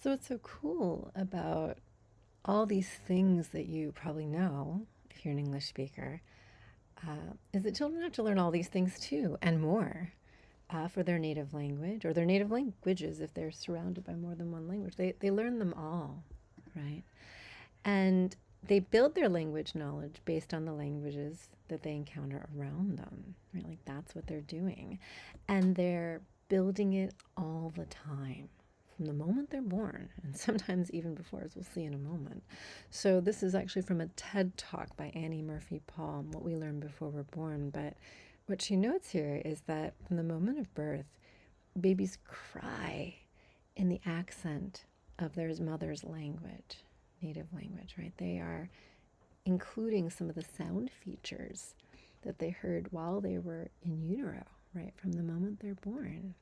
So, what's so cool about all these things that you probably know if you're an English speaker is that children have to learn all these things too and more for their native language or their native languages if they're surrounded by more than one language. They learn them all, right? And they build their language knowledge based on the languages that they encounter around them, right? Like that's what they're doing. And they're building it all the time from the moment they're born, and sometimes even before, as we'll see in a moment. So, this is actually from a TED talk by Annie Murphy Paul, What We Learn Before We're Born. But what she notes here is that from the moment of birth, babies cry in the accent of their mother's language, native language, right? They are including some of the sound features that they heard while they were in utero, right? From the moment they're born.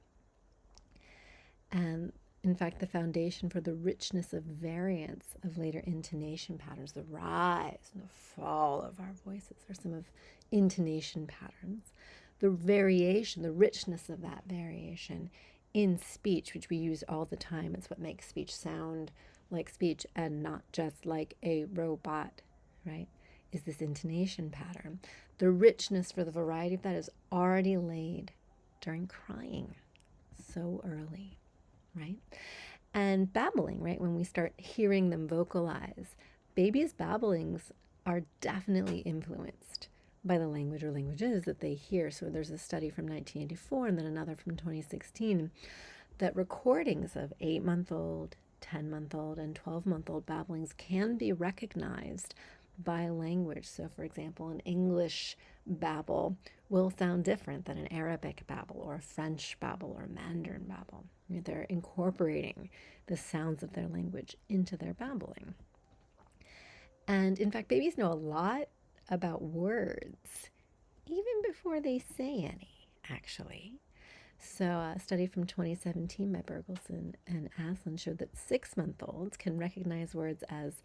And in fact, the foundation for the richness of variance of later intonation patterns, the rise and the fall of our voices, are some of intonation patterns. The variation, the richness of that variation in speech, which we use all the time, it's what makes speech sound like speech and not just like a robot, right? Is this intonation pattern. The richness for the variety of that is already laid during crying so early, right? And babbling, right? When we start hearing them vocalize, babies' babblings are definitely influenced by the language or languages that they hear. So there's a study from 1984 and then another from 2016 that recordings of 8-month-old, 10-month-old, and 12-month-old babblings can be recognized by language. So, for example, an English babble will sound different than an Arabic babble or a French babble or a Mandarin babble. They're incorporating the sounds of their language into their babbling. And in fact, babies know a lot about words even before they say any, actually. So, a study from 2017 by Bergelson and Aslan showed that 6-month-olds can recognize words as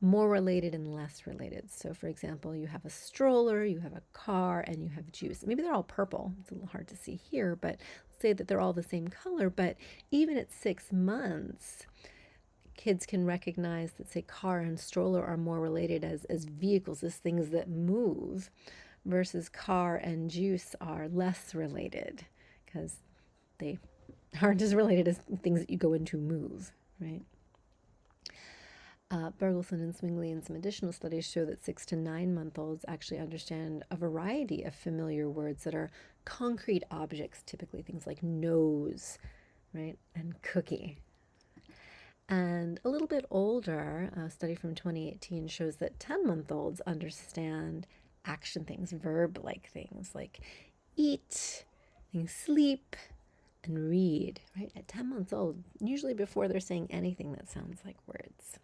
more related and less related. So, for example, you have a stroller, you have a car, and you have juice. Maybe they're all purple. It's a little hard to see here, but let's say that they're all the same color. But even at 6 months, kids can recognize that, say, car and stroller are more related as vehicles, as things that move, versus car and juice are less related because they aren't as related as things that you go into move, right? Bergelson and Swingley and some additional studies show that 6 to 9-month-olds actually understand a variety of familiar words that are concrete objects, typically things like nose, right, and cookie. And a little bit older, a study from 2018 shows that 10-month-olds understand action things, verb-like things like eat, and sleep, and read, right? At 10 months old, usually before they're saying anything that sounds like words.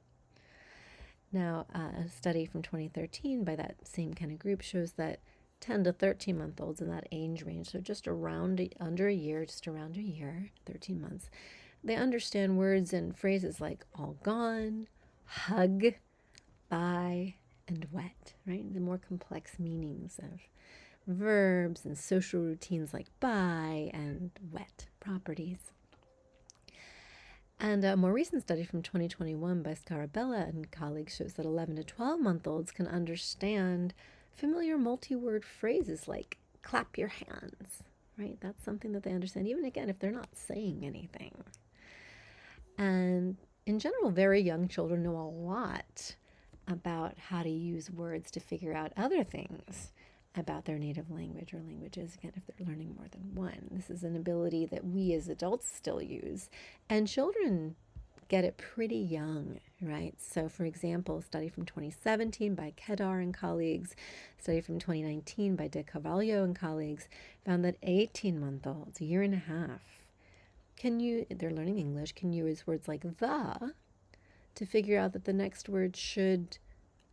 Now, a study from 2013 by that same kind of group shows that 10 to 13-month-olds in that age range, so just around under a year, 13 months, they understand words and phrases like all gone, hug, bye, and wet, right? The more complex meanings of verbs and social routines like bye and wet properties. And a more recent study from 2021 by Scarabella and colleagues shows that 11 to 12-month-olds can understand familiar multi-word phrases like clap your hands, right? That's something that they understand, even again, if they're not saying anything. And in general, very young children know a lot about how to use words to figure out other things about their native language or languages, again, if they're learning more than one. This is an ability that we as adults still use, and children get it pretty young, right? So, for example, a study from 2017 by Kedar and colleagues, a study from 2019 by De Carvalho and colleagues, found that 18-month-olds, a year and a half, they're learning English, can use words like the to figure out that the next word should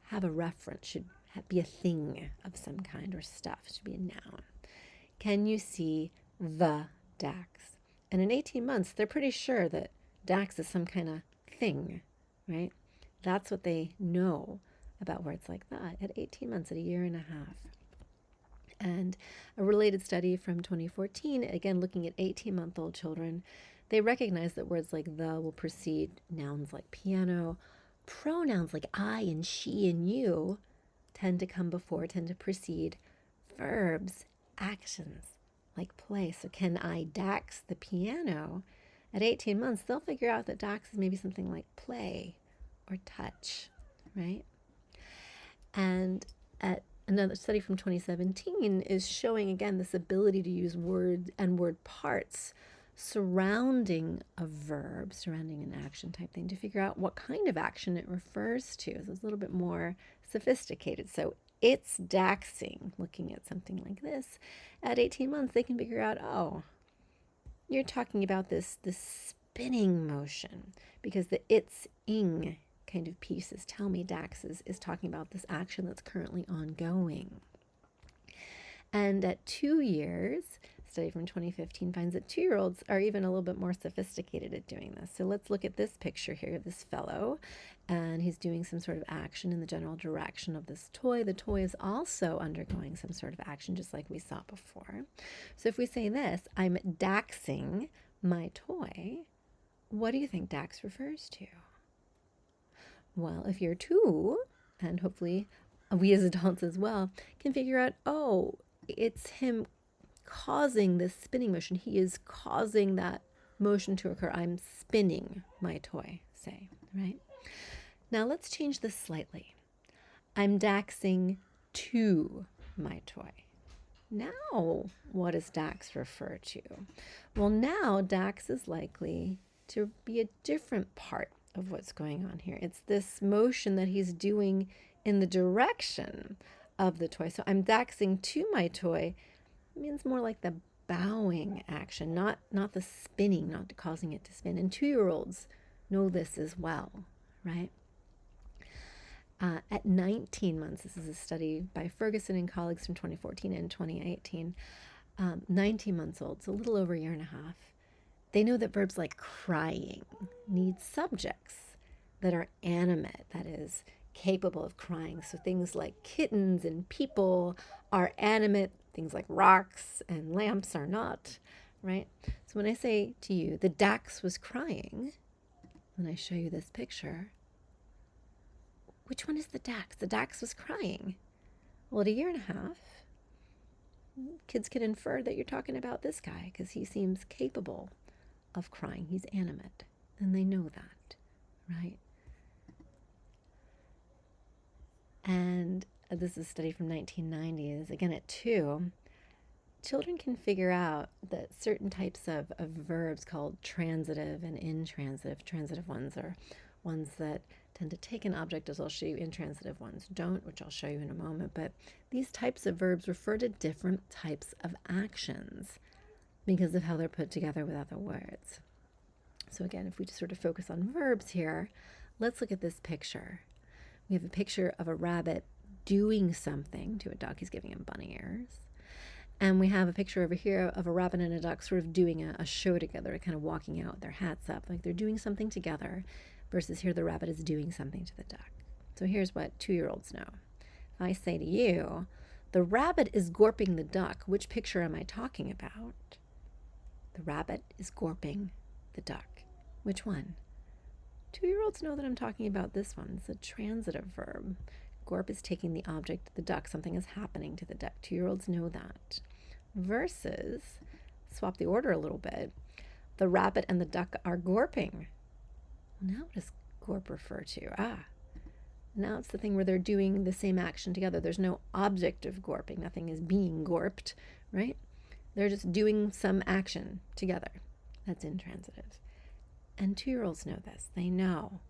have a reference, should be a thing of some kind or stuff, should be a noun. Can you see the Dax? And in 18 months, they're pretty sure that Dax is some kind of thing, right? That's what they know about words like that at 18 months, at a year and a half. And a related study from 2014, again looking at 18-month-old children, They recognize that words like the will precede nouns like piano. Pronouns like I and she and you tend to precede verbs, actions like play. So can I dax the piano? At 18 months, they'll figure out that dax is maybe something like play or touch, right? And at another study from 2017 is showing again this ability to use word and word parts surrounding a verb, surrounding an action type thing to figure out what kind of action it refers to. So it's a little bit more sophisticated. So it's daxing, looking at something like this. At 18 months, they can figure out, oh, you're talking about this spinning motion, because the it's-ing kind of pieces tell me dax is talking about this action that's currently ongoing. And at 2 years, a study from 2015 finds that 2-year-olds are even a little bit more sophisticated at doing this. So let's look at this picture here of this fellow, and he's doing some sort of action in the general direction of this toy. The toy is also undergoing some sort of action, just like we saw before. So if we say this, I'm daxing my toy, what do you think dax refers to? Well, if you're 2, and hopefully we as adults as well, can figure out, oh, it's him causing this spinning motion. He is causing that motion to occur. I'm spinning my toy, say, right? Now let's change this slightly. I'm daxing to my toy. Now, what does dax refer to? Well, now dax is likely to be a different part of what's going on here. It's this motion that he's doing in the direction of the toy. So I'm daxing to my toy means more like the bowing action, not the spinning, not causing it to spin. And 2-year-olds know this as well, right? At 19 months, this is a study by Ferguson and colleagues from 2014 and 2018, 19 months old, so a little over a year and a half, they know that verbs like crying need subjects that are animate, that is, capable of crying. So things like kittens and people are animate, things like rocks and lamps are not, right? So when I say to you, the dax was crying, when I show you this picture, which one is the dax? The dax was crying. Well, at a year and a half, kids can infer that you're talking about this guy because he seems capable of crying. He's animate, and they know that, right? And this is a study from 1990s. Again, at 2, children can figure out that certain types of verbs called transitive and intransitive. Transitive ones are ones that tend to take an object, as I'll show you. Intransitive ones don't, which I'll show you in a moment. But these types of verbs refer to different types of actions because of how they're put together with other words. So again, if we just sort of focus on verbs here, let's look at this picture. We have a picture of a rabbit doing something to a duck. He's giving him bunny ears. And we have a picture over here of a rabbit and a duck sort of doing a show together, kind of walking out with their hats up, like they're doing something together, versus here the rabbit is doing something to the duck. So here's what 2-year-olds know. If I say to you, the rabbit is gorping the duck, which picture am I talking about? The rabbit is gorping the duck. Which one? 2-year-olds know that I'm talking about this one. It's a transitive verb. Gorp is taking the object, the duck. Something is happening to the duck. 2-year-olds know that. Versus, swap the order a little bit, the rabbit and the duck are gorping. Now what does gorp refer to? Now it's the thing where they're doing the same action together. There's no object of gorping. Nothing is being gorped, right? They're just doing some action together. That's intransitive. And 2-year-olds know this. They know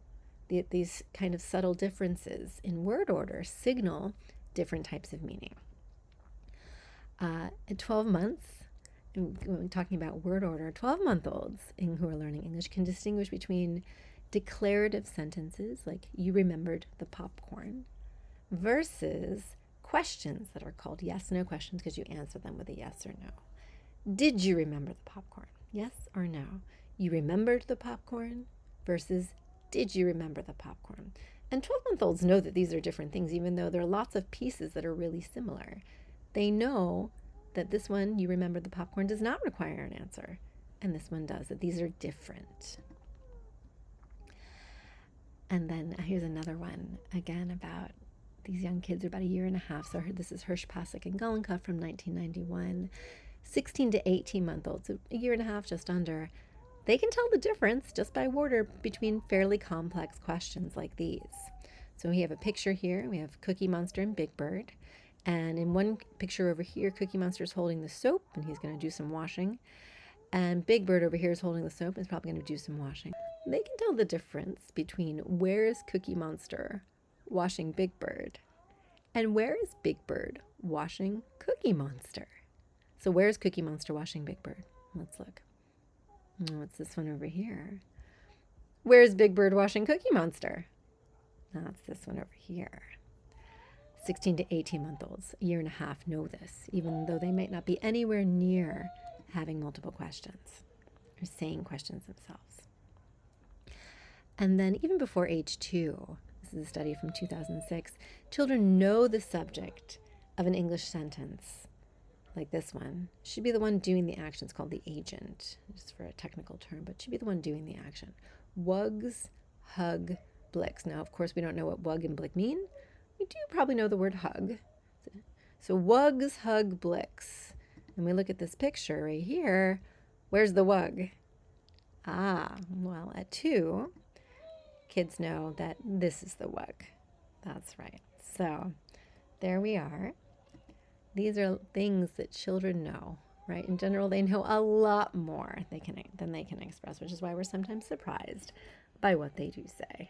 these kind of subtle differences in word order signal different types of meaning. At 12 months, when we're talking about word order, 12-month-olds who are learning English can distinguish between declarative sentences, like you remembered the popcorn, versus questions that are called yes/no questions because you answer them with a yes or no. Did you remember the popcorn? Yes or no? You remembered the popcorn versus did you remember the popcorn? And 12-month-olds know that these are different things, even though there are lots of pieces that are really similar. They know that this one, you remember the popcorn, does not require an answer. and this one does, that these are different. And then here's another one, again, about these young kids are about 1.5 years. So this is Hirsch, Pasek, and Gullenkoff from 1991. 16 to 18-month-olds, so 1.5 years, just under. They can tell the difference just by order between fairly complex questions like these. So we have a picture here. We have Cookie Monster and Big Bird. And in one picture over here, Cookie Monster is holding the soap, and he's going to do some washing. And Big Bird over here is holding the soap and is probably going to do some washing. They can tell the difference between where is Cookie Monster washing Big Bird and where is Big Bird washing Cookie Monster. So where is Cookie Monster washing Big Bird? Let's look. What's this one over here? Where's Big Bird washing Cookie Monster? That's this one over here. 16 to 18-month-olds, 1.5 years, know this, even though they might not be anywhere near having multiple questions or saying questions themselves. And then even before age 2, this is a study from 2006, children know the subject of an English sentence, like this one, should be the one doing the action. It's called the agent, just for a technical term, but should be the one doing the action. Wugs, hug, blicks. Now, of course, we don't know what wug and blick mean. We do probably know the word hug. So wugs, hug, blicks. And we look at this picture right here. Where's the wug? Well, at 2, kids know that this is the wug. That's right. So there we are. These are things that children know, right? In general, they know a lot more than they can express, which is why we're sometimes surprised by what they do say.